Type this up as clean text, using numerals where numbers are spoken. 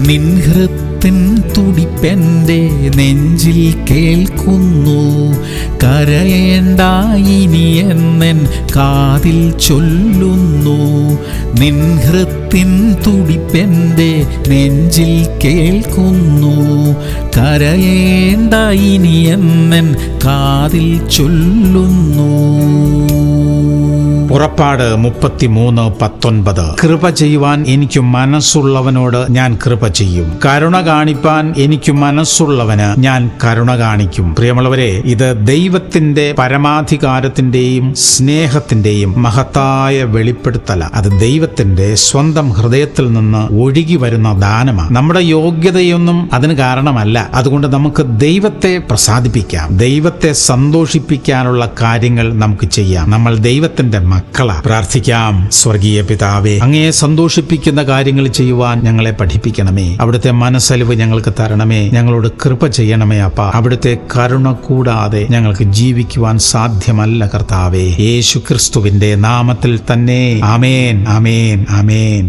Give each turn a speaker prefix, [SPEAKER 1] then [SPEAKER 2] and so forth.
[SPEAKER 1] നിൻ ഹൃത്തിൻ തുടിപ്പെൻ്റെ നെഞ്ചിൽ കേൾക്കുന്നു. കരയേണ്ട ഇനി എന്നൻ കാതിൽ ചൊല്ലുന്നു. നിൻ ഹൃത്തിൻ തുടിപ്പെൻ്റെ നെഞ്ചിൽ കേൾക്കുന്നു. കരയേണ്ട ഇനി എന്നൻ കാതിൽ ചൊല്ലുന്നു.
[SPEAKER 2] പുറപ്പാട് 33:19. കൃപ ചെയ്യുവാൻ എനിക്ക് മനസ്സുള്ളവനോട് ഞാൻ കൃപ ചെയ്യും, കരുണ കാണിപ്പാൻ എനിക്ക് മനസ്സുള്ളവന് ഞാൻ കരുണ കാണിക്കും. പ്രിയമുള്ളവരെ, ഇത് ദൈവത്തിന്റെ പരമാധികാരത്തിന്റെയും സ്നേഹത്തിന്റെയും മഹത്തായ വെളിപ്പെടുത്തല. അത് ദൈവത്തിന്റെ സ്വന്തം ഹൃദയത്തിൽ നിന്ന് ഒഴുകി വരുന്ന ദാനമാണ്. നമ്മുടെ യോഗ്യതയൊന്നും അതിന് കാരണമല്ല. അതുകൊണ്ട് നമുക്ക് ദൈവത്തെ പ്രസാദിപ്പിക്കാം, ദൈവത്തെ സന്തോഷിപ്പിക്കാനുള്ള കാര്യങ്ങൾ നമുക്ക് ചെയ്യാം. നമ്മൾ ദൈവത്തിന്റെ മക്കളാ. പ്രാർത്ഥിക്കാം. സ്വർഗീയ പിതാവേ, അങ്ങയെ സന്തോഷിപ്പിക്കുന്ന കാര്യങ്ങൾ ചെയ്യുവാൻ ഞങ്ങളെ പഠിപ്പിക്കണമേ. അവിടുത്തെ മനസ്സലിവ് ഞങ്ങൾക്ക് തരണമേ. ഞങ്ങളോട് കൃപ ചെയ്യണമേ അപ്പാ. അവിടുത്തെ കരുണ കൂടാതെ ഞങ്ങൾക്ക് ജീവിക്കുവാൻ സാധ്യമല്ല കർത്താവേ. യേശു ക്രിസ്തുവിന്റെ നാമത്തിൽ തന്നെ. ആമേൻ, ആമേൻ, ആമേൻ.